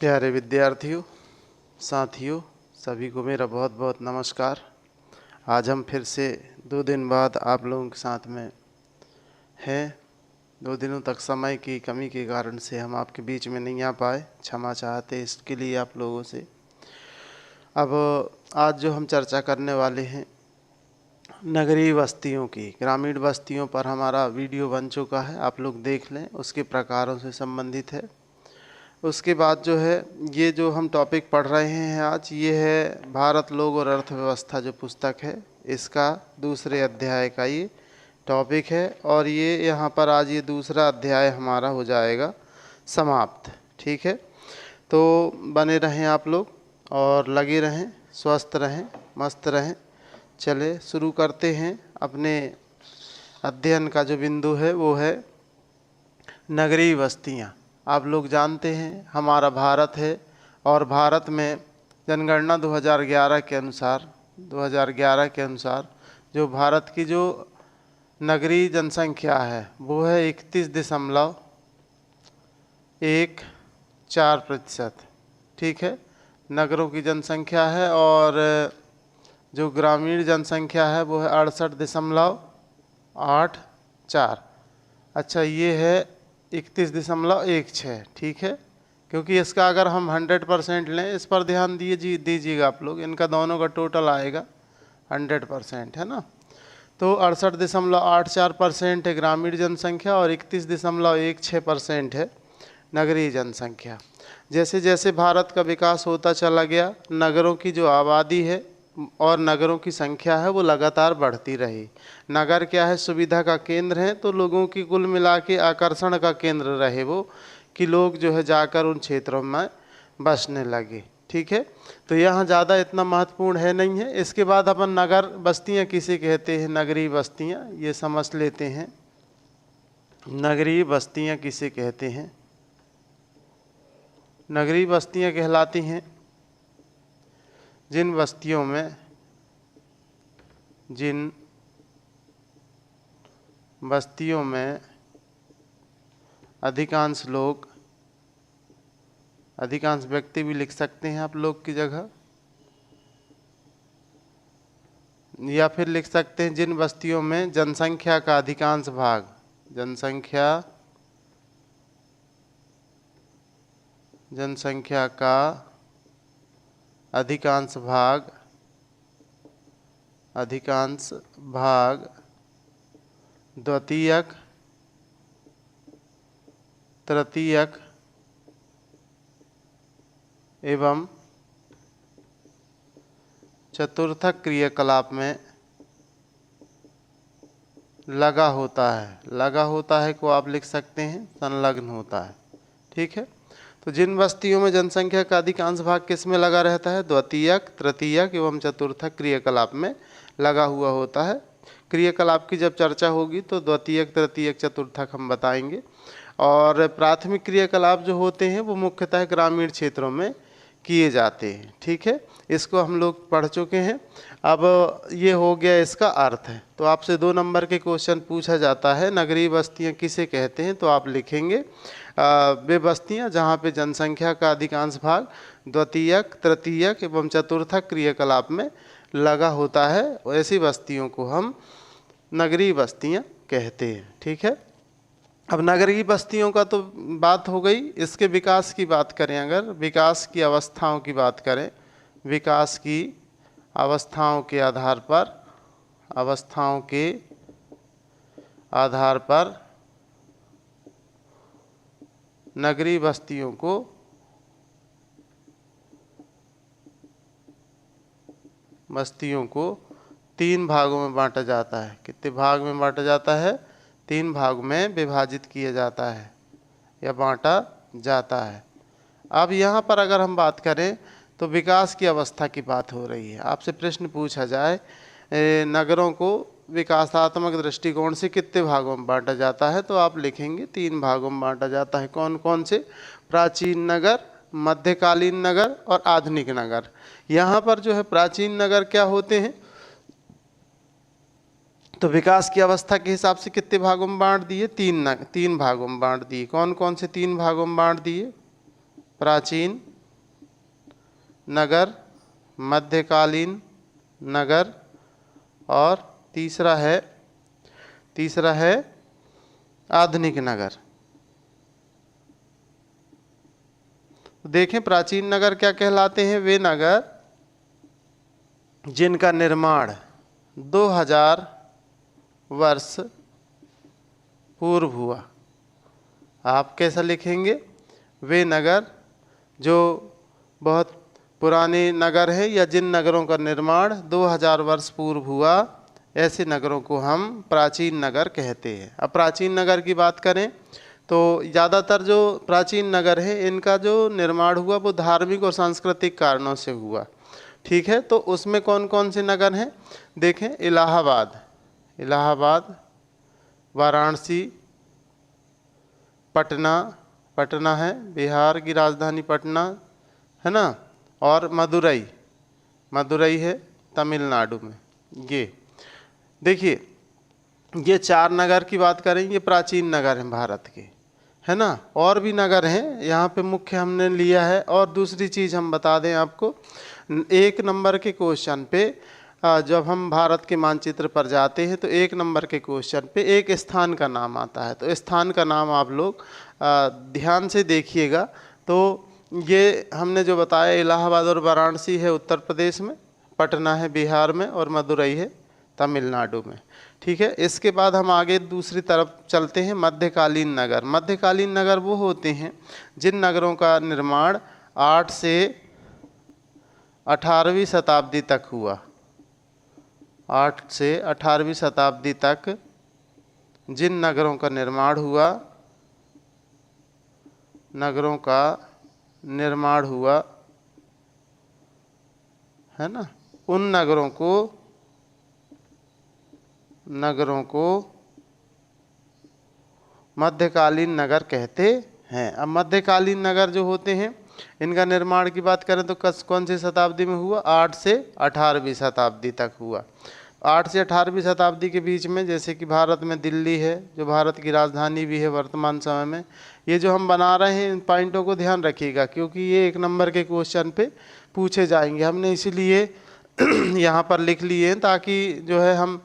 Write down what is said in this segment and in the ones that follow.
प्यारे विद्यार्थियों, साथियों, सभी को मेरा बहुत बहुत नमस्कार। आज हम फिर से 2 दिन बाद आप लोगों के साथ में हैं। 2 दिनों तक समय की कमी के कारण से हम आपके बीच में नहीं आ पाए, क्षमा चाहते इसके लिए आप लोगों से। अब आज जो हम चर्चा करने वाले हैं नगरीय बस्तियों की, ग्रामीण बस्तियों पर हमारा वीडियो बन चुका है, आप लोग देख लें, उसके प्रकारों से संबंधित है। उसके बाद जो है ये जो हम टॉपिक पढ़ रहे हैं आज, ये है भारत लोग और अर्थव्यवस्था जो पुस्तक है, इसका दूसरे अध्याय का ये टॉपिक है। और ये यहाँ पर आज ये दूसरा अध्याय हमारा हो जाएगा समाप्त। ठीक है, तो बने रहें आप लोग और लगे रहें, स्वस्थ रहें, मस्त रहें। चले शुरू करते हैं। अपने अध्ययन का जो बिंदु है वो है नगरीय बस्तियाँ। आप लोग जानते हैं हमारा भारत है और भारत में जनगणना 2011 के अनुसार जो भारत की जो नगरीय जनसंख्या है वो है 31.14%। ठीक है, नगरों की जनसंख्या है। और जो ग्रामीण जनसंख्या है वो है 68.84। अच्छा, ये है 31.16। ठीक है, क्योंकि इसका अगर हम 100% लें, इस पर ध्यान दीजिएगा आप लोग, इनका दोनों का टोटल आएगा 100%, है ना। तो 68.84% है ग्रामीण जनसंख्या और 31.16% है नगरीय जनसंख्या। जैसे जैसे भारत का विकास होता चला गया, नगरों की जो आबादी है और नगरों की संख्या है वो लगातार बढ़ती रही। नगर क्या है, सुविधा का केंद्र है, तो लोगों की कुल मिला के आकर्षण का केंद्र रहे वो, कि लोग जो है जाकर उन क्षेत्रों में बसने लगे। ठीक है, तो यहाँ ज़्यादा इतना महत्वपूर्ण है नहीं है। इसके बाद अपन नगर बस्तियाँ किसे कहते हैं, नगरीय बस्तियाँ, ये समझ लेते हैं। नगरीय बस्तियाँ किसे कहते हैं? नगरीय बस्तियाँ कहलाती हैं जिन बस्तियों में अधिकांश लोग, अधिकांश व्यक्ति भी लिख सकते हैं आप लोग की जगह, या फिर लिख सकते हैं जिन बस्तियों में जनसंख्या का अधिकांश भाग, जनसंख्या का अधिकांश भाग द्वितीयक, तृतीयक एवं चतुर्थक क्रियाकलाप में लगा होता है। लगा होता है को आप लिख सकते हैं संलग्न होता है। ठीक है, तो जिन बस्तियों में जनसंख्या का अधिकांश भाग किस में लगा रहता है, द्वितीयक, तृतीयक एवं चतुर्थक क्रियाकलाप में लगा हुआ होता है। क्रियाकलाप की जब चर्चा होगी तो द्वितीयक, तृतीयक, चतुर्थक हम बताएंगे। और प्राथमिक क्रियाकलाप जो होते हैं वो मुख्यतः ग्रामीण क्षेत्रों में किए जाते हैं। ठीक है, इसको हम लोग पढ़ चुके हैं। अब ये हो गया इसका अर्थ है। तो आपसे 2 नंबर के क्वेश्चन पूछा जाता है, नगरीय बस्तियां किसे कहते हैं, तो आप लिखेंगे वे बस्तियां जहां पे जनसंख्या का अधिकांश भाग द्वितीयक, तृतीयक एवं चतुर्थक क्रियाकलाप में लगा होता है, ऐसी बस्तियों को हम नगरीय बस्तियां कहते हैं। ठीक है, अब नगरीय बस्तियों का तो बात हो गई। इसके विकास की बात करें, अगर विकास की अवस्थाओं की बात करें, विकास की अवस्थाओं के आधार पर नगरीय बस्तियों को 3 भागों में बांटा जाता है। कितने भाग में बांटा जाता है? 3 भाग में विभाजित किया जाता है या बांटा जाता है। अब यहाँ पर अगर हम बात करें तो विकास की अवस्था की बात हो रही है। आपसे प्रश्न पूछा जाए नगरों को विकासात्मक दृष्टिकोण से कितने भागों में बांटा जाता है, तो आप लिखेंगे 3 भागों में बांटा जाता है। कौन कौन से? प्राचीन नगर, मध्यकालीन नगर और आधुनिक नगर। यहाँ पर जो है प्राचीन नगर क्या होते हैं, तो विकास की अवस्था के हिसाब से कितने भागों में बांट दिए? 3 भागों में बांट दिए। कौन कौन से 3 भागों में बांट दिए? प्राचीन नगर, मध्यकालीन नगर, और तीसरा है आधुनिक नगर। देखें प्राचीन नगर क्या कहलाते हैं? वे नगर जिनका निर्माण 2000 वर्ष पूर्व हुआ। आप कैसा लिखेंगे? वे नगर जो बहुत पुराने नगर हैं या जिन नगरों का निर्माण 2000 वर्ष पूर्व हुआ, ऐसे नगरों को हम प्राचीन नगर कहते हैं। अब प्राचीन नगर की बात करें तो ज़्यादातर जो प्राचीन नगर हैं इनका जो निर्माण हुआ वो धार्मिक और सांस्कृतिक कारणों से हुआ। ठीक है, तो उसमें कौन कौन से नगर हैं? देखें, इलाहाबाद, वाराणसी, पटना है बिहार की राजधानी, पटना है ना, और मदुरई है तमिलनाडु में। ये देखिए, ये 4 नगर की बात करें, ये प्राचीन नगर हैं भारत के, है ना। और भी नगर हैं, यहाँ पे मुख्य हमने लिया है। और दूसरी चीज़ हम बता दें आपको, 1 नंबर के क्वेश्चन पे जब हम भारत के मानचित्र पर जाते हैं तो 1 नंबर के क्वेश्चन पे एक स्थान का नाम आता है। तो स्थान का नाम आप लोग ध्यान से देखिएगा। तो ये हमने जो बताया, इलाहाबाद और वाराणसी है उत्तर प्रदेश में, पटना है बिहार में, और मदुरई है तमिलनाडु में। ठीक है, इसके बाद हम आगे दूसरी तरफ चलते हैं। मध्यकालीन नगर वो होते हैं जिन नगरों का निर्माण 8 से 18वीं शताब्दी तक हुआ। 8 से 18वीं शताब्दी तक जिन नगरों का निर्माण हुआ है ना, उन नगरों को मध्यकालीन नगर कहते हैं। अब मध्यकालीन नगर जो होते हैं इनका निर्माण की बात करें तो कौन सी शताब्दी में हुआ? 8 से 18वीं शताब्दी तक हुआ। 8 से 18वीं शताब्दी के बीच में, जैसे कि भारत में दिल्ली है जो भारत की राजधानी भी है वर्तमान समय में। ये जो हम बना रहे हैं इन पॉइंटों को ध्यान रखिएगा, क्योंकि ये 1 नंबर के क्वेश्चन पे पूछे जाएंगे। हमने इसीलिए यहाँ पर लिख लिए हैं ताकि जो है हम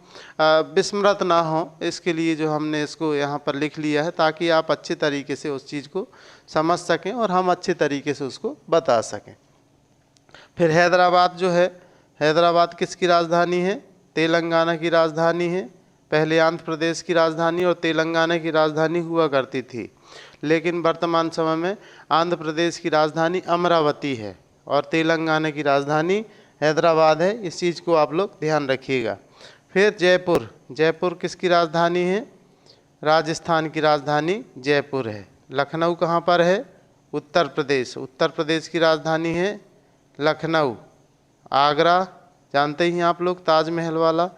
विस्मृत ना हो, इसके लिए जो हमने इसको यहाँ पर लिख लिया है, ताकि आप अच्छे तरीके से उस चीज़ को समझ सकें और हम अच्छे तरीके से उसको बता सकें। फिर हैदराबाद जो है, हैदराबाद किसकी राजधानी है? तेलंगाना की राजधानी है। पहले आंध्र प्रदेश की राजधानी और तेलंगाना की राजधानी हुआ करती थी, लेकिन वर्तमान समय में आंध्र प्रदेश की राजधानी अमरावती है और तेलंगाना की राजधानी हैदराबाद है। इस चीज़ को आप लोग ध्यान रखिएगा। फिर जयपुर किसकी राजधानी है? राजस्थान की राजधानी जयपुर है। लखनऊ कहाँ पर है? उत्तर प्रदेश की राजधानी है लखनऊ। आगरा जानते ही आप लोग, ताजमहल वाला,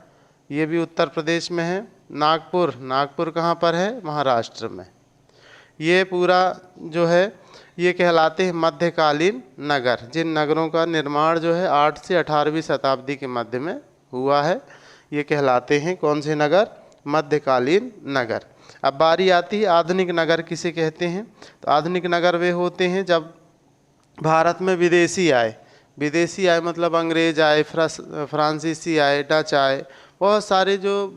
ये भी उत्तर प्रदेश में है। नागपुर कहाँ पर है? महाराष्ट्र में। ये पूरा जो है ये कहलाते हैं मध्यकालीन नगर, जिन नगरों का निर्माण जो है 8 से 18वीं शताब्दी के मध्य में हुआ है, ये कहलाते हैं कौन से नगर? मध्यकालीन नगर। अब बारी आती है आधुनिक नगर किसे कहते हैं? तो आधुनिक नगर वे होते हैं जब भारत में विदेशी आए मतलब अंग्रेज आए, फ्रांसीसी आए, डच आए, बहुत सारे जो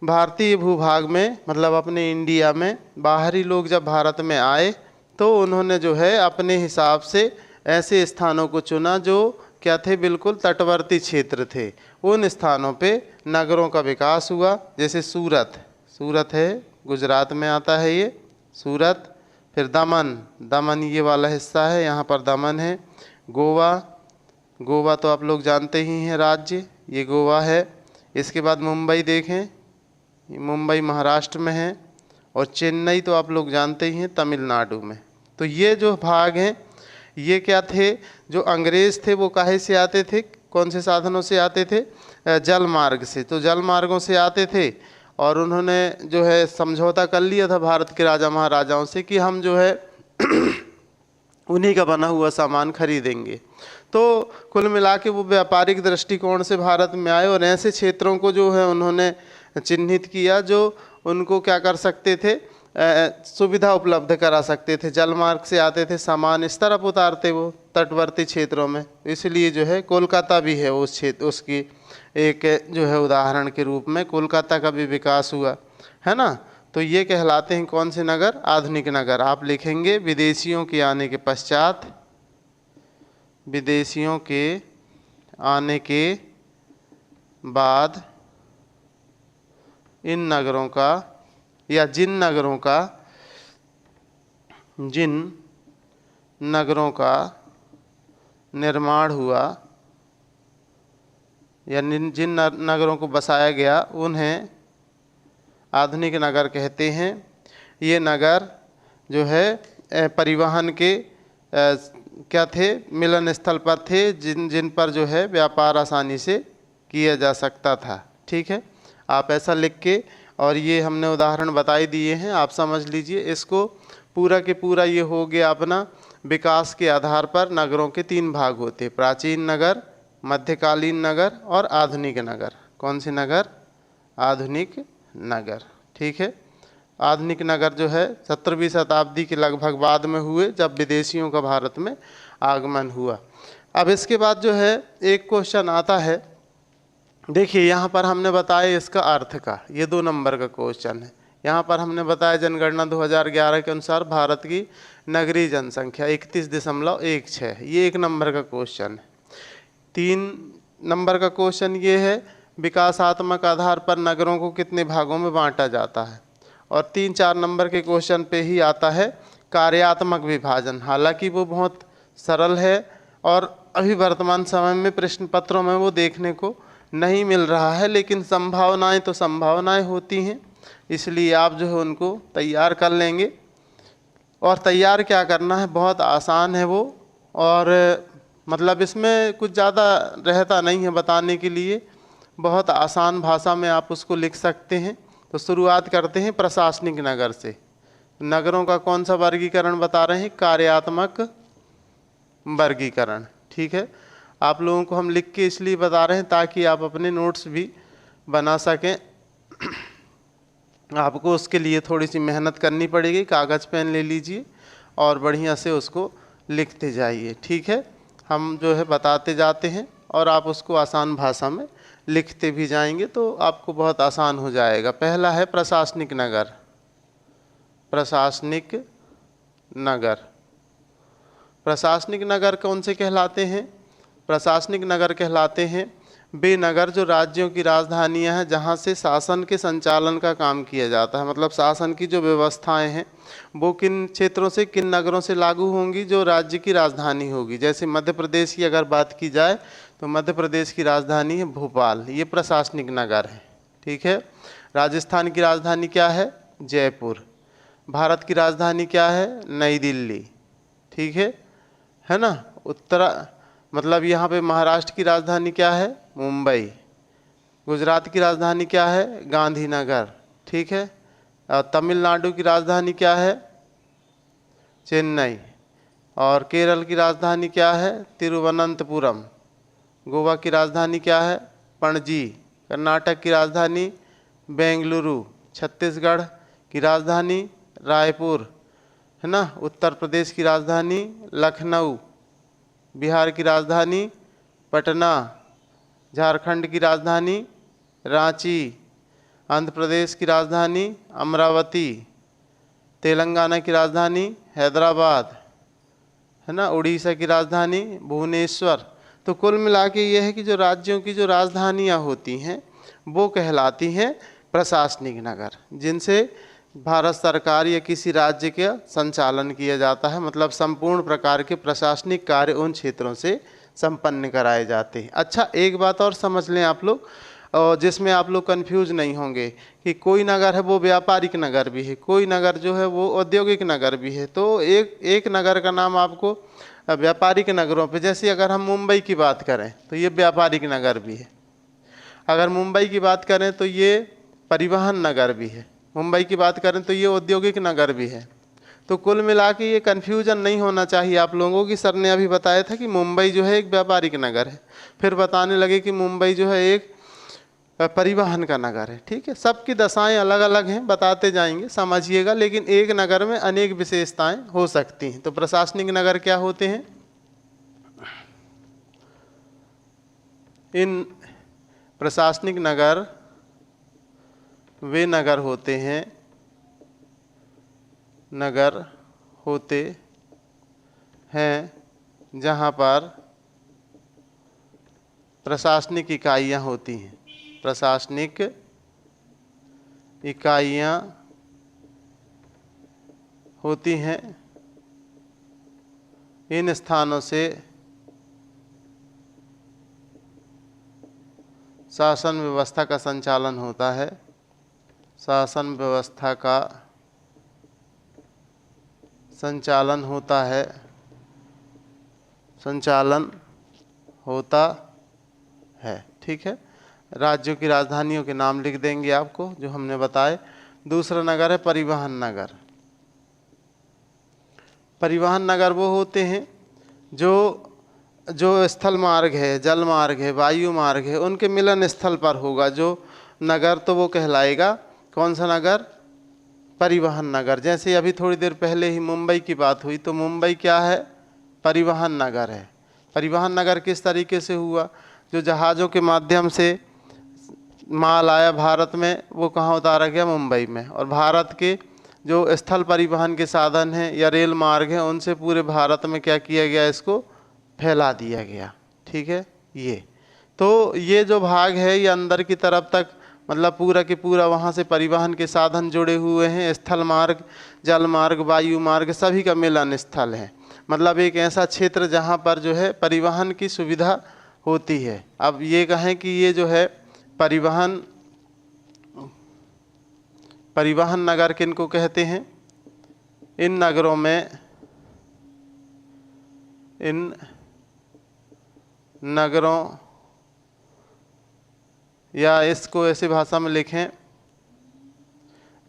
भारतीय भूभाग में मतलब अपने इंडिया में बाहरी लोग जब भारत में आए तो उन्होंने जो है अपने हिसाब से ऐसे स्थानों को चुना जो क्या थे? बिल्कुल तटवर्ती क्षेत्र थे। उन स्थानों पे नगरों का विकास हुआ। जैसे सूरत है, गुजरात में आता है ये सूरत। फिर दमन ये वाला हिस्सा है, यहाँ पर दमन है। गोवा तो आप लोग जानते ही हैं राज्य, ये गोवा है। इसके बाद मुंबई देखें, मुंबई महाराष्ट्र में है। और चेन्नई तो आप लोग जानते ही हैं तमिलनाडु में। तो ये जो भाग हैं ये क्या थे? जो अंग्रेज़ थे वो काहे से आते थे? कौन से साधनों से आते थे? जल मार्ग से। तो जल मार्गों से आते थे और उन्होंने जो है समझौता कर लिया था भारत के राजा महाराजाओं से कि हम जो है उन्हीं का बना हुआ सामान खरीदेंगे। तो कुल मिला के वो व्यापारिक दृष्टिकोण से भारत में आए और ऐसे क्षेत्रों को जो है उन्होंने चिन्हित किया जो उनको क्या कर सकते थे? सुविधा उपलब्ध करा सकते थे। जल मार्ग से आते थे, सामान इस तरफ उतारते वो तटवर्ती क्षेत्रों में। इसलिए जो है कोलकाता भी है उस क्षेत्र, उसकी एक जो है उदाहरण के रूप में कोलकाता का भी विकास हुआ है ना। तो ये कहलाते हैं कौन से नगर? आधुनिक नगर। आप लिखेंगे विदेशियों के आने के पश्चात, विदेशियों के आने के बाद इन नगरों का, या जिन नगरों का निर्माण हुआ या जिन नगरों को बसाया गया उन्हें आधुनिक नगर कहते हैं। ये नगर जो है परिवहन के क्या थे? मिलन स्थल पर थे, जिन पर जो है व्यापार आसानी से किया जा सकता था। ठीक है, आप ऐसा लिख के, और ये हमने उदाहरण बताई दिए हैं, आप समझ लीजिए इसको। पूरा के पूरा ये हो गया अपना विकास के आधार पर नगरों के 3 भाग होते हैं: प्राचीन नगर, मध्यकालीन नगर और आधुनिक नगर। कौन से नगर? आधुनिक नगर। ठीक है, आधुनिक नगर जो है 17वीं शताब्दी के लगभग बाद में हुए, जब विदेशियों का भारत में आगमन हुआ। अब इसके बाद जो है एक क्वेश्चन आता है, देखिए यहाँ पर हमने बताया इसका अर्थ का, ये 2 नंबर का क्वेश्चन है। यहाँ पर हमने बताया जनगणना 2011 के अनुसार भारत की नगरीय जनसंख्या 31.16, ये 1 नंबर का क्वेश्चन है। 3 नंबर का क्वेश्चन ये है, विकासात्मक आधार पर नगरों को कितने भागों में बांटा जाता है। और 3-4 नंबर के क्वेश्चन पे ही आता है कार्यात्मक विभाजन। हालांकि वो बहुत सरल है और अभी वर्तमान समय में प्रश्न पत्रों में वो देखने को नहीं मिल रहा है, लेकिन संभावनाएं तो संभावनाएं होती हैं, इसलिए आप जो है उनको तैयार कर लेंगे। और तैयार क्या करना है, बहुत आसान है वो, और मतलब इसमें कुछ ज़्यादा रहता नहीं है बताने के लिए, बहुत आसान भाषा में आप उसको लिख सकते हैं। तो शुरुआत करते हैं प्रशासनिक नगर से। नगरों का कौन सा वर्गीकरण बता रहे हैं? कार्यात्मक वर्गीकरण। ठीक है, आप लोगों को हम लिख के इसलिए बता रहे हैं ताकि आप अपने नोट्स भी बना सकें। आपको उसके लिए थोड़ी सी मेहनत करनी पड़ेगी, कागज़ पेन ले लीजिए और बढ़िया से उसको लिखते जाइए। ठीक है, हम जो है बताते जाते हैं और आप उसको आसान भाषा में लिखते भी जाएंगे तो आपको बहुत आसान हो जाएगा। पहला है प्रशासनिक नगर। प्रशासनिक नगर, प्रशासनिक नगर कौन से कहलाते हैं? प्रशासनिक नगर कहलाते हैं वे नगर जो राज्यों की राजधानियां हैं, जहां से शासन के संचालन का काम किया जाता है। मतलब शासन की जो व्यवस्थाएं हैं वो किन क्षेत्रों से, किन नगरों से लागू होंगी? जो राज्य की राजधानी होगी। जैसे मध्य प्रदेश की अगर बात की जाए तो मध्य प्रदेश की राजधानी है भोपाल, ये प्रशासनिक नगर है। ठीक है, राजस्थान की राजधानी क्या है? जयपुर। भारत की राजधानी क्या है? नई दिल्ली। ठीक है ना। मतलब यहाँ पे महाराष्ट्र की राजधानी क्या है? मुंबई। गुजरात की राजधानी क्या है? गांधीनगर। ठीक है, और तमिलनाडु की राजधानी क्या है? चेन्नई। और केरल की राजधानी क्या है? तिरुवनंतपुरम। गोवा की राजधानी क्या है? पणजी। कर्नाटक की राजधानी बेंगलुरु। छत्तीसगढ़ की राजधानी रायपुर, है ना। उत्तर प्रदेश की राजधानी लखनऊ। बिहार की राजधानी पटना। झारखंड की राजधानी रांची। आंध्र प्रदेश की राजधानी अमरावती। तेलंगाना की राजधानी हैदराबाद, है ना। उड़ीसा की राजधानी भुवनेश्वर। तो कुल मिला के ये है कि जो राज्यों की जो राजधानियाँ होती हैं वो कहलाती हैं प्रशासनिक नगर, जिनसे भारत सरकार या किसी राज्य का संचालन किया जाता है। मतलब संपूर्ण प्रकार के प्रशासनिक कार्य उन क्षेत्रों से संपन्न कराए जाते हैं। अच्छा, एक बात और समझ लें आप लोग, जिसमें आप लोग कंफ्यूज नहीं होंगे कि कोई नगर है वो व्यापारिक नगर भी है, कोई नगर जो है वो औद्योगिक नगर भी है। तो एक नगर का नाम आपको व्यापारिक नगरों पे, जैसे अगर हम मुंबई की बात करें तो ये व्यापारिक नगर भी है, अगर मुंबई की बात करें तो ये परिवहन नगर भी है, मुंबई की बात करें तो ये औद्योगिक नगर भी है। तो कुल मिला के ये कन्फ्यूजन नहीं होना चाहिए आप लोगों की। सर ने अभी बताया था कि मुंबई जो है एक व्यापारिक नगर है, फिर बताने लगे कि मुंबई जो है एक परिवहन का नगर है। ठीक है, सबकी दशाएं अलग अलग हैं, बताते जाएंगे, समझिएगा, लेकिन एक नगर में अनेक विशेषताएं हो सकती हैं। तो प्रशासनिक नगर क्या होते हैं? इन प्रशासनिक नगर वे नगर होते हैं जहाँ पर प्रशासनिक इकाइयाँ होती हैं। प्रशासनिक इकाइयाँ होती हैं। इन स्थानों से शासन व्यवस्था का संचालन होता है। शासन व्यवस्था का संचालन होता है। ठीक है, राज्यों की राजधानियों के नाम लिख देंगे आपको जो हमने बताए। दूसरा नगर है परिवहन नगर। परिवहन नगर वो होते हैं जो स्थल मार्ग है, जल मार्ग है, वायु मार्ग है, उनके मिलन स्थल पर होगा जो नगर, तो वो कहलाएगा कौन सा नगर? परिवहन नगर। जैसे अभी थोड़ी देर पहले ही मुंबई की बात हुई, तो मुंबई क्या है? परिवहन नगर है। परिवहन नगर किस तरीके से हुआ? जो जहाज़ों के माध्यम से माल आया भारत में, वो कहाँ उतारा गया? मुंबई में। और भारत के जो स्थल परिवहन के साधन हैं या रेल मार्ग हैं, उनसे पूरे भारत में क्या किया गया? इसको फैला दिया गया। ठीक है, ये जो भाग है ये अंदर की तरफ तक, मतलब पूरा के पूरा वहाँ से परिवहन के साधन जुड़े हुए हैं। स्थल मार्ग, जल मार्ग, वायु मार्ग सभी का मिलन स्थल है। मतलब एक ऐसा क्षेत्र जहाँ पर जो है परिवहन की सुविधा होती है। अब ये कहें कि ये जो है परिवहन नगर किनको कहते हैं? इन नगरों या इसको ऐसी भाषा में लिखें,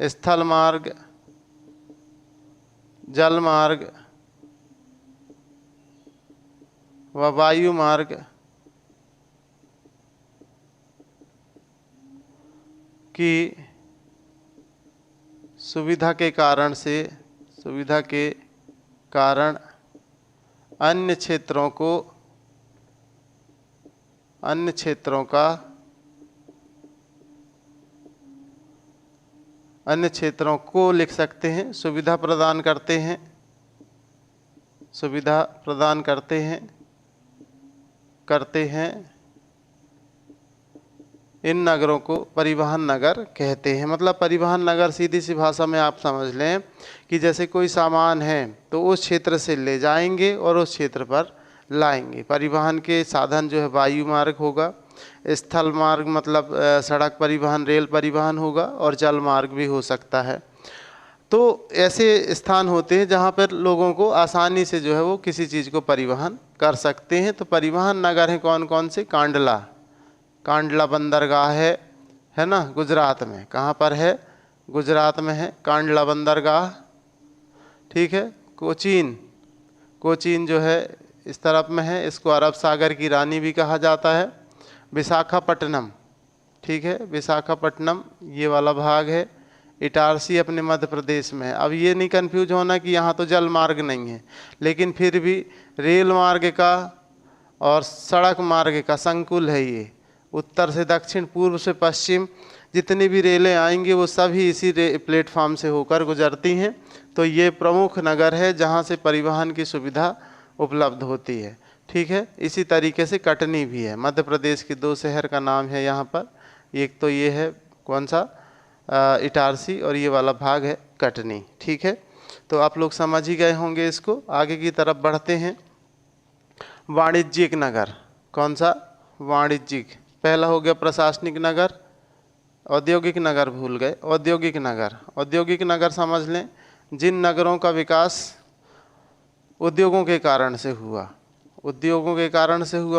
स्थल मार्ग, जल मार्ग व वायु मार्ग की सुविधा के कारण अन्य क्षेत्रों को लिख सकते हैं, सुविधा प्रदान करते हैं। इन नगरों को परिवहन नगर कहते हैं। मतलब परिवहन नगर सीधी सी भाषा में आप समझ लें कि जैसे कोई सामान है तो उस क्षेत्र से ले जाएंगे और उस क्षेत्र पर लाएंगे। परिवहन के साधन जो है वायु मार्ग होगा, स्थल मार्ग मतलब सड़क परिवहन, रेल परिवहन होगा, और जल मार्ग भी हो सकता है। तो ऐसे स्थान होते हैं जहाँ पर लोगों को आसानी से जो है वो किसी चीज़ को परिवहन कर सकते हैं। तो परिवहन नगर हैं कौन कौन से? कांडला बंदरगाह है ना, गुजरात में। कहाँ पर है? गुजरात में है कांडला बंदरगाह। ठीक है, कोचीन जो है इस तरफ में है, इसको अरब सागर की रानी भी कहा जाता है। विशाखापट्टनम, ठीक है, विशाखापट्टनम ये वाला भाग है। इटारसी अपने मध्य प्रदेश में है। अब ये नहीं कन्फ्यूज होना कि यहाँ तो जल मार्ग नहीं है, लेकिन फिर भी रेल मार्ग का और सड़क मार्ग का संकुल है ये। उत्तर से दक्षिण, पूर्व से पश्चिम जितनी भी रेलें आएंगी वो सभी इसी प्लेटफॉर्म से होकर गुजरती हैं। तो ये प्रमुख नगर है जहाँ से परिवहन की सुविधा उपलब्ध होती है। ठीक है, इसी तरीके से कटनी भी है। मध्य प्रदेश के 2 शहर का नाम है यहाँ पर। एक तो ये है कौन सा? इटारसी, और ये वाला भाग है कटनी। ठीक है, तो आप लोग समझ ही गए होंगे इसको। आगे की तरफ बढ़ते हैं। वाणिज्यिक नगर, कौन सा? वाणिज्यिक। पहला हो गया प्रशासनिक नगर, औद्योगिक नगर भूल गए। औद्योगिक नगर समझ लें जिन नगरों का विकास उद्योगों के कारण से हुआ।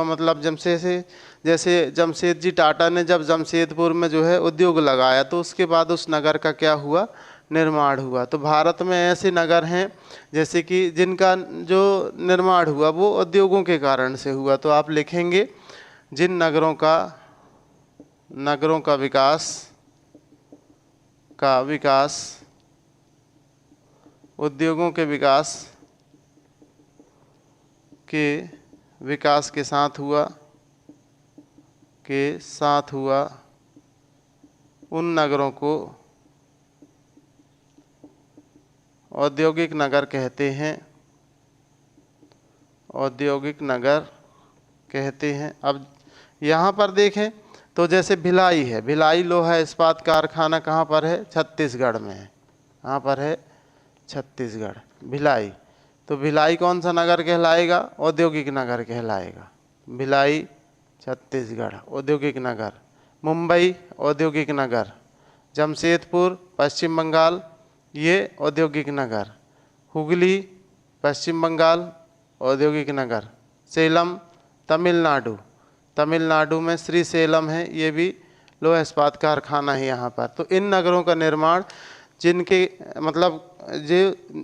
मतलब जैसे जमशेदजी टाटा ने जब जमशेदपुर में जो है उद्योग लगाया, तो उसके बाद उस नगर का क्या हुआ? निर्माण हुआ। तो भारत में ऐसे नगर हैं जैसे कि जिनका जो निर्माण हुआ वो उद्योगों के कारण से हुआ। तो आप लिखेंगे जिन नगरों का नगरों का विकास उद्योगों के विकास के साथ हुआ उन नगरों को औद्योगिक नगर कहते हैं। अब यहाँ पर देखें तो जैसे भिलाई है, भिलाई लोहा इस्पात कारखाना कहाँ पर है? छत्तीसगढ़ में है। कहाँ पर है? छत्तीसगढ़, भिलाई। तो भिलाई कौन सा नगर कहलाएगा? औद्योगिक नगर कहलाएगा। भिलाई छत्तीसगढ़ औद्योगिक नगर। मुंबई औद्योगिक नगर। जमशेदपुर पश्चिम बंगाल, ये औद्योगिक नगर। हुगली पश्चिम बंगाल औद्योगिक नगर। सेलम तमिलनाडु में श्री सेलम है, ये भी लोहा इस्पात कारखाना है यहाँ पर। तो इन नगरों का निर्माण जिनके मतलब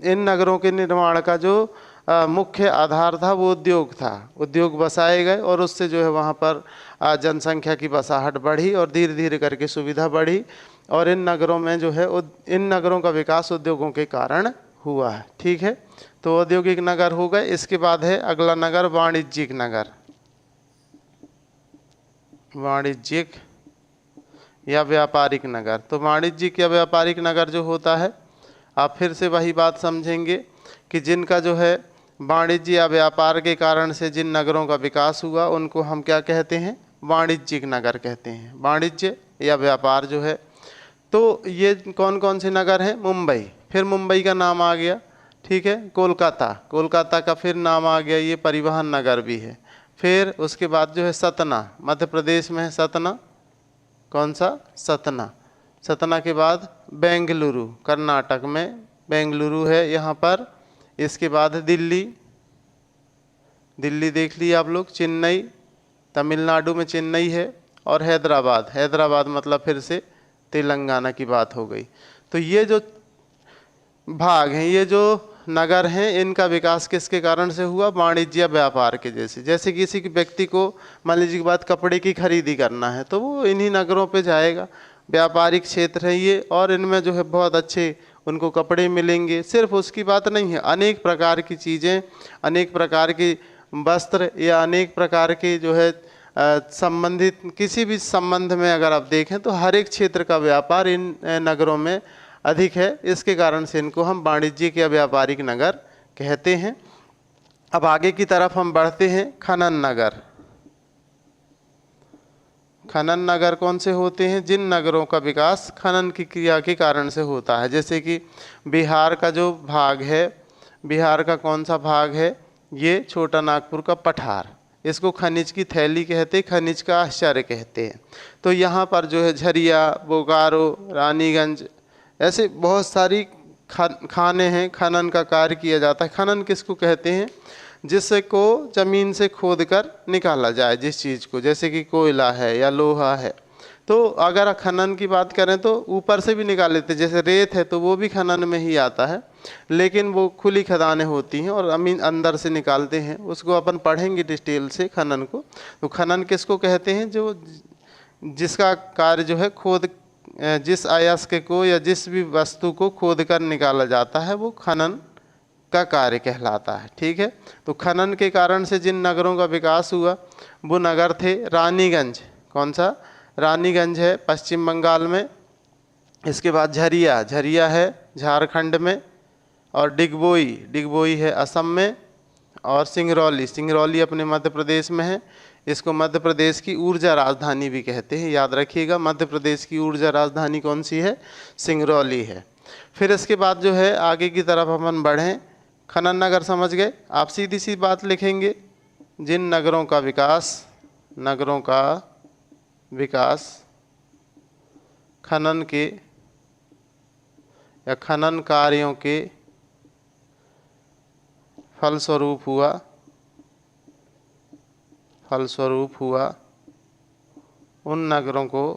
इन नगरों के निर्माण का जो मुख्य आधार था वो उद्योग था। उद्योग बसाए गए और उससे जो है वहाँ पर जनसंख्या की बसाहट बढ़ी और धीरे धीरे करके सुविधा बढ़ी और इन नगरों में जो है इन नगरों का विकास उद्योगों के कारण हुआ है। ठीक है, तो औद्योगिक नगर हो गए। इसके बाद है अगला नगर वाणिज्यिक नगर। वाणिज्यिक या व्यापारिक नगर। तो वाणिज्यिक या व्यापारिक नगर जो होता है, आप फिर से वही बात समझेंगे कि जिनका जो है वाणिज्य या व्यापार के कारण से जिन नगरों का विकास हुआ उनको हम क्या कहते हैं? वाणिज्यिक नगर कहते हैं। वाणिज्य या व्यापार जो है, तो ये कौन कौन से नगर हैं? मुंबई, फिर मुंबई का नाम आ गया। ठीक है, कोलकाता का फिर नाम आ गया, ये परिवहन नगर भी है। फिर उसके बाद जो है सतना, मध्य प्रदेश में है सतना। कौन सा? सतना। सतना के बाद बेंगलुरु, कर्नाटक में बेंगलुरु है यहाँ पर। इसके बाद दिल्ली देख लिया आप लोग। चेन्नई, तमिलनाडु में चेन्नई है। और हैदराबाद मतलब फिर से तेलंगाना की बात हो गई। तो ये जो भाग हैं, ये जो नगर हैं, इनका विकास किसके कारण से हुआ? वाणिज्य व्यापार के जैसे किसी व्यक्ति को मान लीजिए की बात कपड़े की खरीदी करना है तो वो इन्हीं नगरों पे जाएगा। व्यापारिक क्षेत्र है ये और इनमें जो है बहुत अच्छे उनको कपड़े मिलेंगे। सिर्फ उसकी बात नहीं है, अनेक प्रकार की चीज़ें, अनेक प्रकार की वस्त्र या अनेक प्रकार के जो है संबंधित किसी भी संबंध में अगर आप देखें तो हर एक क्षेत्र का व्यापार इन नगरों में अधिक है। इसके कारण से इनको हम वाणिज्यिक या व्यापारिक नगर कहते हैं। अब आगे की तरफ हम बढ़ते हैं। खनन नगर। खनन नगर कौन से होते हैं? जिन नगरों का विकास खनन की क्रिया के कारण से होता है। जैसे कि बिहार का जो भाग है, बिहार का कौन सा भाग है? ये छोटा नागपुर का पठार, इसको खनिज की थैली कहते, खनिज का आश्चर्य कहते हैं। तो यहाँ पर जो है झरिया, बोकारो, रानीगंज, ऐसे बहुत सारी खाने हैं, खनन का कार्य किया जाता है। खनन किसको कहते हैं? जिससे को ज़मीन से खोद कर निकाला जाए जिस चीज़ को, जैसे कि कोयला है या लोहा है। तो अगर खनन की बात करें तो ऊपर से भी निकाल लेते, जैसे रेत है तो वो भी खनन में ही आता है, लेकिन वो खुली खदानें होती हैं और अमीन अंदर से निकालते हैं। उसको अपन पढ़ेंगे डिटेल से खनन को। तो खनन किसको कहते हैं? जो जिसका कार्य जो है खोद, जिस अयस्क को या जिस भी वस्तु को खोद कर निकाला जाता है वो खनन का कार्य कहलाता है। ठीक है, तो खनन के कारण से जिन नगरों का विकास हुआ वो नगर थे रानीगंज। कौन सा? रानीगंज है पश्चिम बंगाल में। इसके बाद झरिया है झारखंड में। और डिगबोई है असम में। और सिंगरौली अपने मध्य प्रदेश में है। इसको मध्य प्रदेश की ऊर्जा राजधानी भी कहते हैं, याद रखिएगा। मध्य प्रदेश की ऊर्जा राजधानी कौन सी है? सिंगरौली है। फिर इसके बाद जो है आगे की तरफ अपन बढ़ें। खनन नगर समझ गए। आप सीधी सी बात लिखेंगे, जिन नगरों का विकास खनन के या खनन कार्यों के फलस्वरूप हुआ उन नगरों को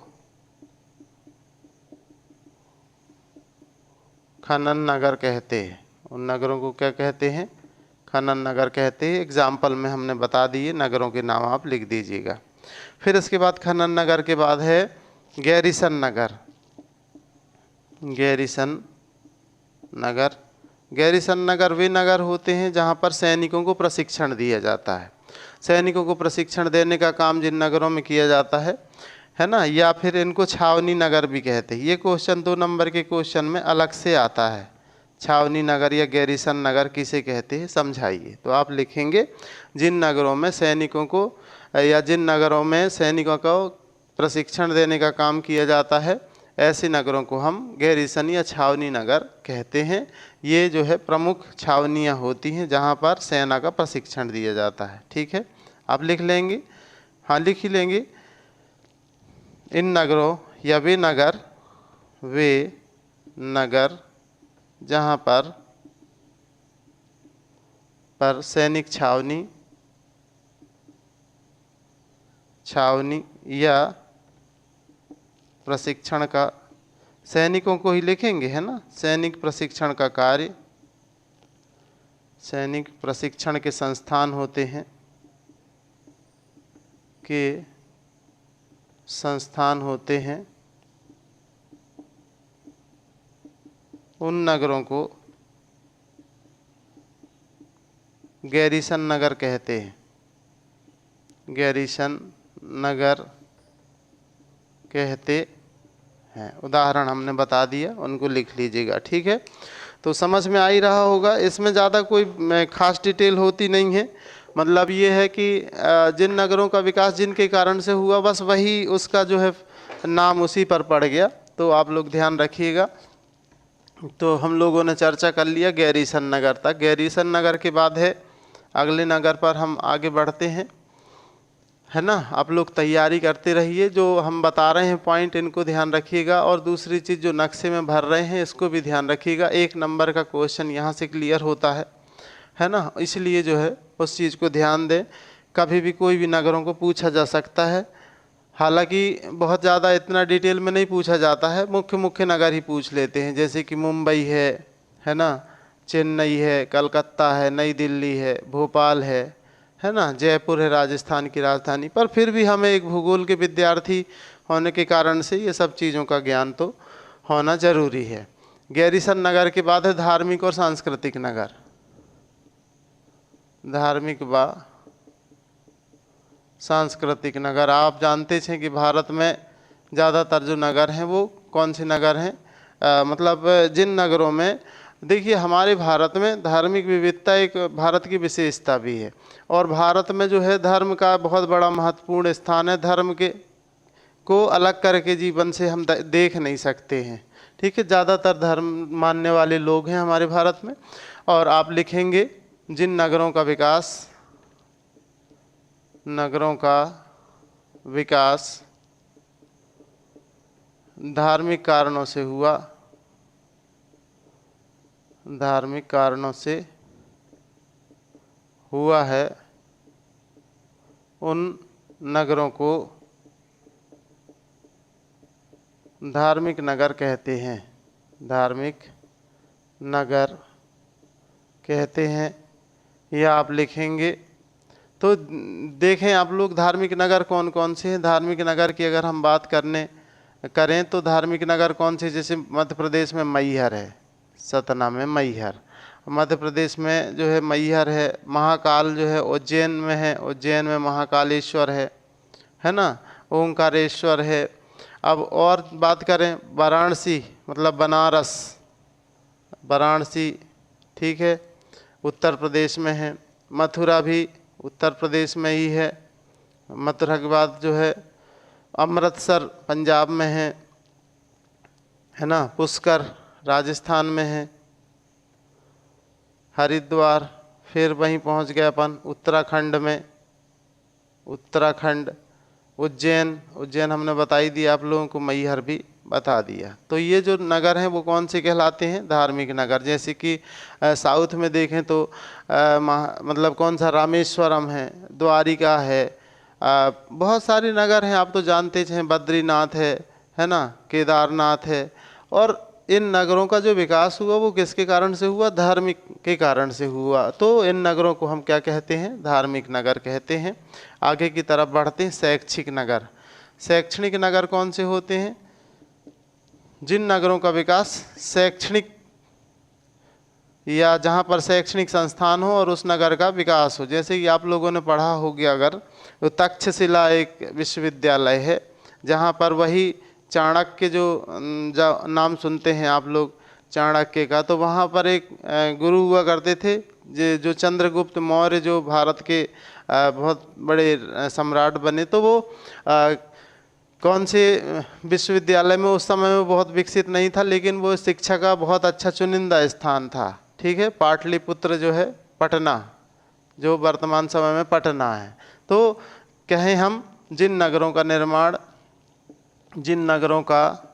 खनन नगर कहते हैं। उन नगरों को क्या कहते हैं? खनन नगर कहते हैं। एग्जाम्पल में हमने बता दिए, नगरों के नाम आप लिख दीजिएगा। फिर इसके बाद खनन नगर के बाद है गैरीसन नगर, गैरीसन नगर। गैरीसन नगर वे नगर होते हैं जहां पर सैनिकों को प्रशिक्षण दिया जाता है। सैनिकों को प्रशिक्षण देने का काम जिन नगरों में किया जाता है ना, या फिर इनको छावनी नगर भी कहते हैं। ये क्वेश्चन 2 नंबर के क्वेश्चन में अलग से आता है। छावनी नगर या गैरीसन नगर किसे कहते हैं समझाइए। तो आप लिखेंगे जिन नगरों में सैनिकों को या जिन नगरों में सैनिकों को प्रशिक्षण देने का काम किया जाता है, ऐसे नगरों को हम गैरीसन या छावनी नगर कहते हैं। ये जो है प्रमुख छावनियाँ होती हैं जहाँ पर सेना का प्रशिक्षण दिया जाता है। ठीक है, आप लिख लेंगे, हाँ लिख ही लेंगे। इन नगरों या वे नगर जहाँ पर सैनिक छावनी या प्रशिक्षण का, सैनिकों को ही लिखेंगे है ना, सैनिक प्रशिक्षण का कार्य, सैनिक प्रशिक्षण के संस्थान होते हैं, उन नगरों को गैरीसन नगर कहते हैं। गैरीसन नगर कहते हैं। उदाहरण हमने बता दिया, उनको लिख लीजिएगा। ठीक है, तो समझ में आ ही रहा होगा। इसमें ज़्यादा कोई खास डिटेल होती नहीं है। मतलब ये है कि जिन नगरों का विकास जिनके कारण से हुआ, बस वही उसका जो है नाम उसी पर पड़ गया। तो आप लोग ध्यान रखिएगा। तो हम लोगों ने चर्चा कर लिया गैरीसन नगर तक। गैरीसन नगर के बाद है अगले नगर पर हम आगे बढ़ते हैं, है ना। आप लोग तैयारी करते रहिए, जो हम बता रहे हैं पॉइंट इनको ध्यान रखिएगा। और दूसरी चीज़ जो नक्शे में भर रहे हैं इसको भी ध्यान रखिएगा। 1 नंबर का क्वेश्चन यहाँ से क्लियर होता है ना। इसलिए जो है उस चीज़ को ध्यान दें। कभी भी कोई भी नगरों को पूछा जा सकता है, हालांकि बहुत ज़्यादा इतना डिटेल में नहीं पूछा जाता है। मुख्य मुख्य नगर ही पूछ लेते हैं, जैसे कि मुंबई है ना, चेन्नई है, कलकत्ता है, नई दिल्ली है, भोपाल है ना, जयपुर है राजस्थान की राजधानी। पर फिर भी हमें एक भूगोल के विद्यार्थी होने के कारण से ये सब चीज़ों का ज्ञान तो होना जरूरी है। गैरीसन नगर के बाद है धार्मिक और सांस्कृतिक नगर। धार्मिक व सांस्कृतिक नगर। आप जानते हैं कि भारत में ज़्यादातर जो नगर हैं वो कौन से नगर हैं, मतलब जिन नगरों में, देखिए हमारे भारत में धार्मिक विविधता एक भारत की विशेषता भी है। और भारत में जो है धर्म का बहुत बड़ा महत्वपूर्ण स्थान है। धर्म को अलग करके जीवन से हम देख नहीं सकते हैं। ठीक है, ज़्यादातर धर्म मानने वाले लोग हैं हमारे भारत में। और आप लिखेंगे जिन नगरों का विकास धार्मिक कारणों से हुआ है, उन नगरों को धार्मिक नगर कहते हैं। धार्मिक नगर कहते हैं, यह आप लिखेंगे। तो देखें आप लोग धार्मिक नगर कौन कौन से हैं। धार्मिक नगर की अगर हम बात करें तो धार्मिक नगर कौन से, जैसे मध्य प्रदेश में मैहर है, सतना में मैहर। मध्य प्रदेश में जो है मैहर है। महाकाल जो है उज्जैन में है, उज्जैन में महाकालेश्वर है ना, ओंकारेश्वर है। अब और बात करें वाराणसी, मतलब वाराणसी, ठीक है, उत्तर प्रदेश में है। मथुरा भी उत्तर प्रदेश में ही है। मथुरा के बाद जो है अमृतसर पंजाब में है ना, पुष्कर राजस्थान में है, हरिद्वार, फिर वहीं पहुंच गए अपन उत्तराखंड में, उत्तराखंड। उज्जैन हमने बता ही दिया आप लोगों को, मैहर भी बता दिया। तो ये जो नगर हैं वो कौन से कहलाते हैं, धार्मिक नगर। जैसे कि साउथ में देखें तो मतलब कौन सा, रामेश्वरम है, द्वारिका है, बहुत सारे नगर हैं आप तो जानते हैं, बद्रीनाथ है ना, केदारनाथ है। और इन नगरों का जो विकास हुआ वो किसके कारण से हुआ, धार्मिक के कारण से हुआ। तो इन नगरों को हम क्या कहते हैं, धार्मिक नगर कहते हैं। आगे की तरफ बढ़ते हैं, शैक्षिक नगर। शैक्षणिक नगर कौन से होते हैं? जिन नगरों का विकास शैक्षणिक या जहाँ पर शैक्षणिक संस्थान हो और उस नगर का विकास हो। जैसे कि आप लोगों ने पढ़ा हो गया अगर, तो तक्षशिला एक विश्वविद्यालय है जहाँ पर वही चाणक्य जो नाम सुनते हैं आप लोग चाणक्य का, तो वहाँ पर एक गुरु हुआ करते थे जो चंद्रगुप्त मौर्य, जो भारत के बहुत बड़े सम्राट बने। तो वो कौन से विश्वविद्यालय में, उस समय में बहुत विकसित नहीं था, लेकिन वो शिक्षा का बहुत अच्छा चुनिंदा स्थान था। ठीक है, पाटलिपुत्र जो है पटना, जो वर्तमान समय में पटना है। तो कहें हम जिन नगरों का निर्माण, जिन नगरों का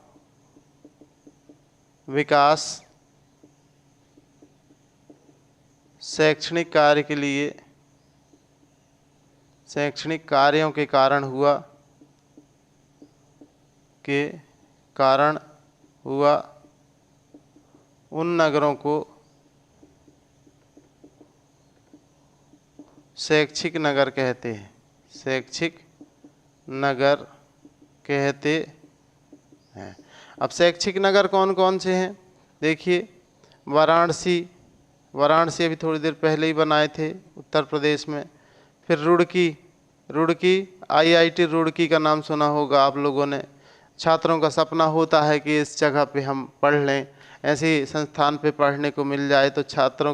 विकास शैक्षणिक कार्य के लिए, शैक्षणिक कार्यों के कारण हुआ, उन नगरों को शैक्षिक नगर कहते हैं। शैक्षिक नगर कहते हैं। अब शैक्षिक नगर कौन कौन से हैं? देखिए, वाराणसी अभी थोड़ी देर पहले ही बनाए थे उत्तर प्रदेश में। फिर रुड़की IIT रुड़की का नाम सुना होगा आप लोगों ने। छात्रों का सपना होता है कि इस जगह पे हम पढ़ लें, ऐसे संस्थान पे पढ़ने को मिल जाए। तो छात्रों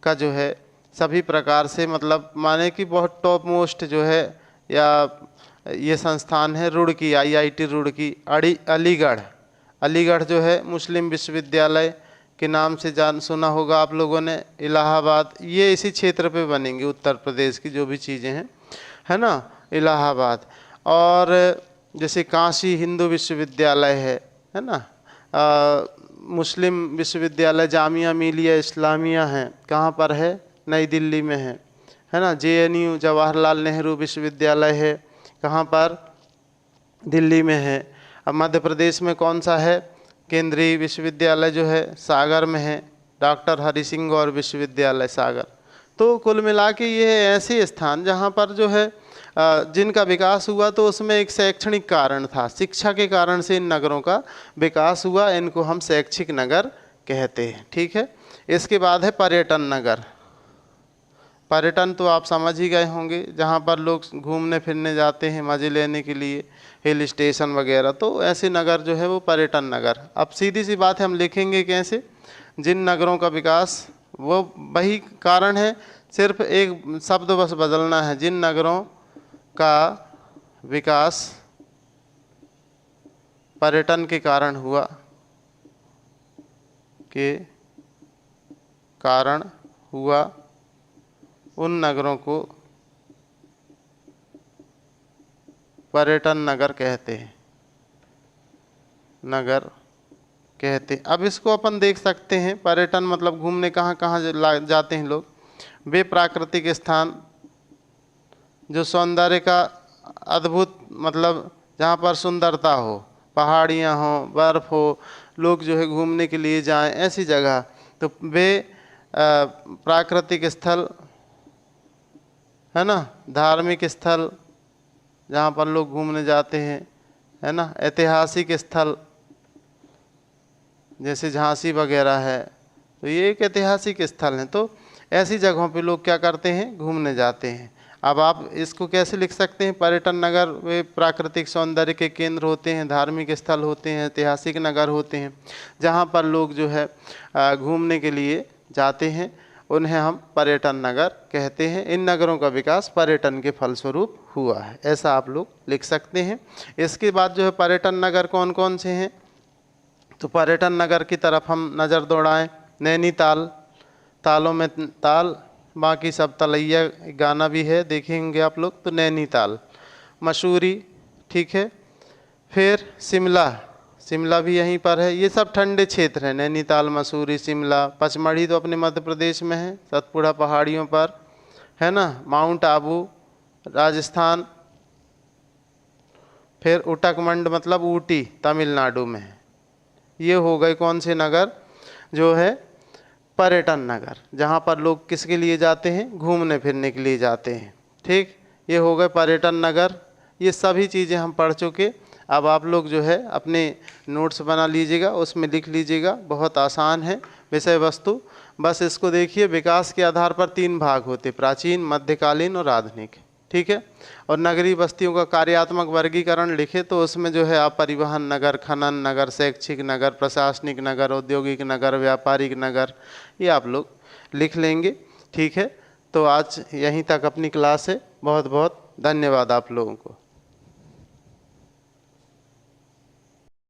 का जो है सभी प्रकार से, मतलब माने कि बहुत टॉप मोस्ट जो है या ये संस्थान है रुड़की, IIT रुड़की। अलीगढ़ जो है मुस्लिम विश्वविद्यालय के नाम से सुना होगा आप लोगों ने। इलाहाबाद, ये इसी क्षेत्र पे बनेंगी उत्तर प्रदेश की जो भी चीज़ें हैं, है ना, इलाहाबाद। और जैसे काशी हिंदू विश्वविद्यालय है ना। मुस्लिम विश्वविद्यालय जामिया मिलिया इस्लामिया है, कहाँ पर है? नई दिल्ली में है ना। JNU जवाहरलाल नेहरू विश्वविद्यालय है, कहाँ पर? दिल्ली में है। अब मध्य प्रदेश में कौन सा है? केंद्रीय विश्वविद्यालय जो है सागर में है, डॉक्टर हरि सिंह गौर विश्वविद्यालय सागर। तो कुल मिला के ये ऐसे स्थान जहाँ पर जो है जिनका विकास हुआ, तो उसमें एक शैक्षणिक कारण था, शिक्षा के कारण से इन नगरों का विकास हुआ। इनको हम शैक्षिक नगर कहते हैं। ठीक है। इसके बाद है पर्यटन नगर। पर्यटन तो आप समझ ही गए होंगे, जहाँ पर लोग घूमने फिरने जाते हैं मज़े लेने के लिए, हिल स्टेशन वगैरह। तो ऐसे नगर जो है वो पर्यटन नगर। अब सीधी सी बात है, हम लिखेंगे कैसे? जिन नगरों का विकास, वो वही कारण है, सिर्फ एक शब्द बस बदलना है। जिन नगरों का विकास पर्यटन के कारण हुआ, उन नगरों को पर्यटन नगर कहते हैं। अब इसको अपन देख सकते हैं, पर्यटन मतलब घूमने कहाँ कहाँ जाते हैं लोग। वे प्राकृतिक स्थान जो सौंदर्य का अद्भुत, मतलब जहाँ पर सुंदरता हो, पहाड़ियाँ हो, बर्फ़ हो, लोग जो है घूमने के लिए जाएं, ऐसी जगह। तो वे प्राकृतिक स्थल, है ना, धार्मिक स्थल जहाँ पर लोग घूमने जाते हैं, है ना, ऐतिहासिक स्थल जैसे झांसी वगैरह है, तो ये एक ऐतिहासिक स्थल है। तो ऐसी जगहों पे लोग क्या करते हैं? घूमने जाते हैं। अब आप इसको कैसे लिख सकते हैं? पर्यटन नगर वे प्राकृतिक सौंदर्य के केंद्र होते हैं, धार्मिक स्थल होते हैं, ऐतिहासिक नगर होते हैं, जहाँ पर लोग जो है घूमने के लिए जाते हैं, उन्हें हम पर्यटन नगर कहते हैं। इन नगरों का विकास पर्यटन के फलस्वरूप हुआ है, ऐसा आप लोग लिख सकते हैं। इसके बाद जो है पर्यटन नगर कौन कौन से हैं? तो पर्यटन नगर की तरफ हम नज़र दौड़ाएं। नैनीताल, तालों में ताल, बाकी सब तलैया गाना भी है, देखेंगे आप लोग। तो नैनीताल, मसूरी, ठीक है। फिर शिमला भी यहीं पर है। ये सब ठंडे क्षेत्र हैं, नैनीताल, मसूरी, शिमला। पचमढ़ी तो अपने मध्य प्रदेश में है, सतपुड़ा पहाड़ियों पर, है ना। माउंट आबू राजस्थान। फिर उटकमंड मतलब ऊटी तमिलनाडु में है। ये हो गए कौन से नगर? जो है पर्यटन नगर, जहाँ पर लोग किसके लिए जाते हैं? घूमने फिरने के लिए जाते हैं। ठीक, ये हो गए पर्यटन नगर। ये सभी चीज़ें हम पढ़ चुके। अब आप लोग जो है अपने नोट्स बना लीजिएगा, उसमें लिख लीजिएगा। बहुत आसान है विषय वस्तु। बस इसको देखिए, विकास के आधार पर 3 भाग होते, प्राचीन, मध्यकालीन और आधुनिक। ठीक है। और नगरीय बस्तियों का कार्यात्मक वर्गीकरण लिखे तो उसमें जो है आप परिवहन नगर, खनन नगर, शैक्षिक नगर, प्रशासनिक नगर, औद्योगिक नगर, व्यापारिक नगर, ये आप लोग लिख लेंगे। ठीक है। तो आज यहीं तक अपनी क्लास है। बहुत बहुत धन्यवाद आप लोगों को।